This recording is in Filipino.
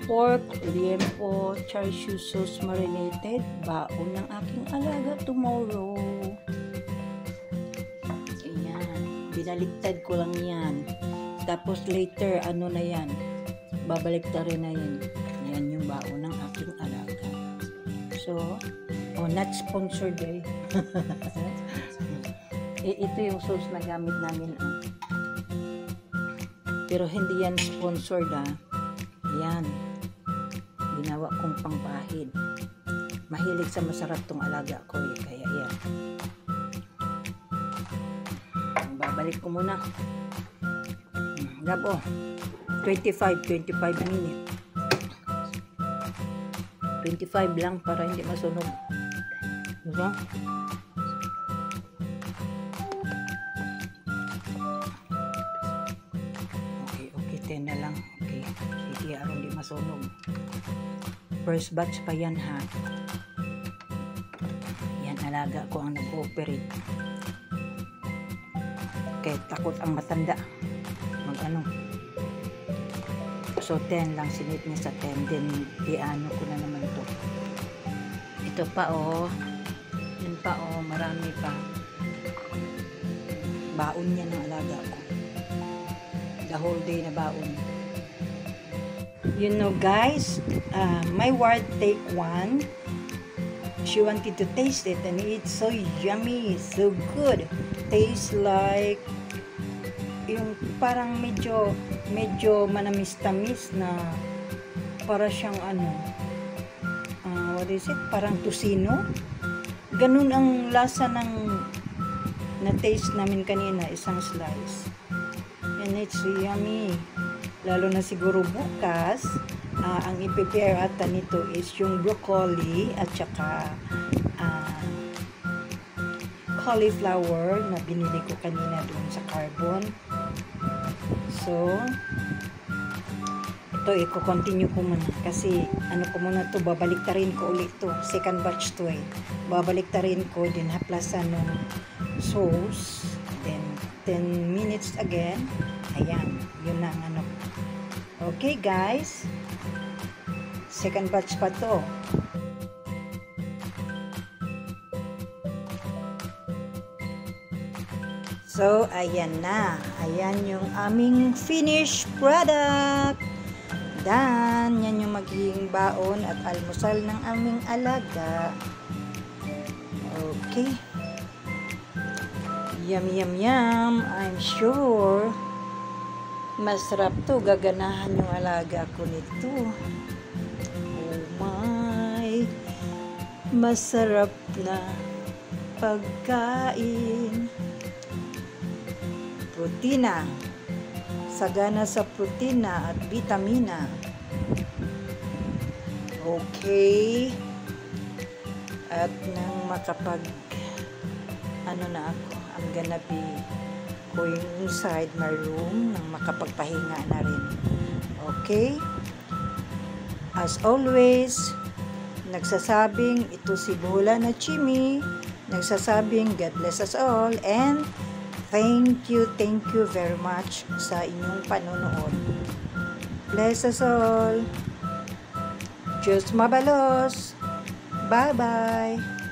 pork, liempo, char siu sauce marinated, baon ng aking alaga tomorrow. Ayan, binaliktad ko lang yan. Tapos later, ano na yan, babaliktarin na yan. Yan yung baon ng aking alaga. So, not sponsored eh. Ito yung sauce na gamit namin. Pero hindi yan sponsored Yan. Ginawa kong pangpahid. Mahilig sa masarap tong alaga ko eh. Kaya yan. Babalik ko muna. Gabo. 25 minutes. 25 lang para hindi masunog. Diba? Okay, 10 na lang. Okay. Sige, aron di masunog. First batch pa yan ha. Yan, alaga ko ang nag-ooperate. Okay, takot ang matanda. Mag-ano. So, 10 lang. Sinit niya sa 10. Then, i-ano ko na naman to. Ito pa Yan pa marami pa. Baon niya ng alaga ko. The whole day na baon. You know guys, my ward take one. She wanted to taste it and it's so yummy, so good. Tastes like yung parang medyo manamis-tamis na para siyang what is it? Parang tusino. Ganun ang lasa ng na-taste namin kanina, isang slice. And it's yummy. Lalo na siguro bukas, ang i-prepare ata nito is yung broccoli at saka cauliflower na binili ko kanina doon sa Carbon. So, ito i-continue ko muna kasi ko muna to, babaliktarin ko ulit to. Second batch to babaliktarin ko, din haplasan ng sauce, then 10 minutes again. Ayan, yun ang Okay guys, second batch pa to. So, ayan na. Ayan yung aming finished product. Dan, yan yung magiging baon at almusal ng aming alaga. Okay. Yum, yum, yum. I'm sure masarap to. Gaganahan yung alaga ko nito. Oh my. Masarap na pagkain. Protina. Sagana sa protina at vitamina. Okay. At nang makapag na ako, I'm gonna be going inside my room nang makapagpahinga na rin. Okay? As always, nagsasabing ito si Bola na Chimi. Nagsasabing God bless us all and thank you very much sa inyong panonood. Bless us all. Diyos mabalos. Bye-bye.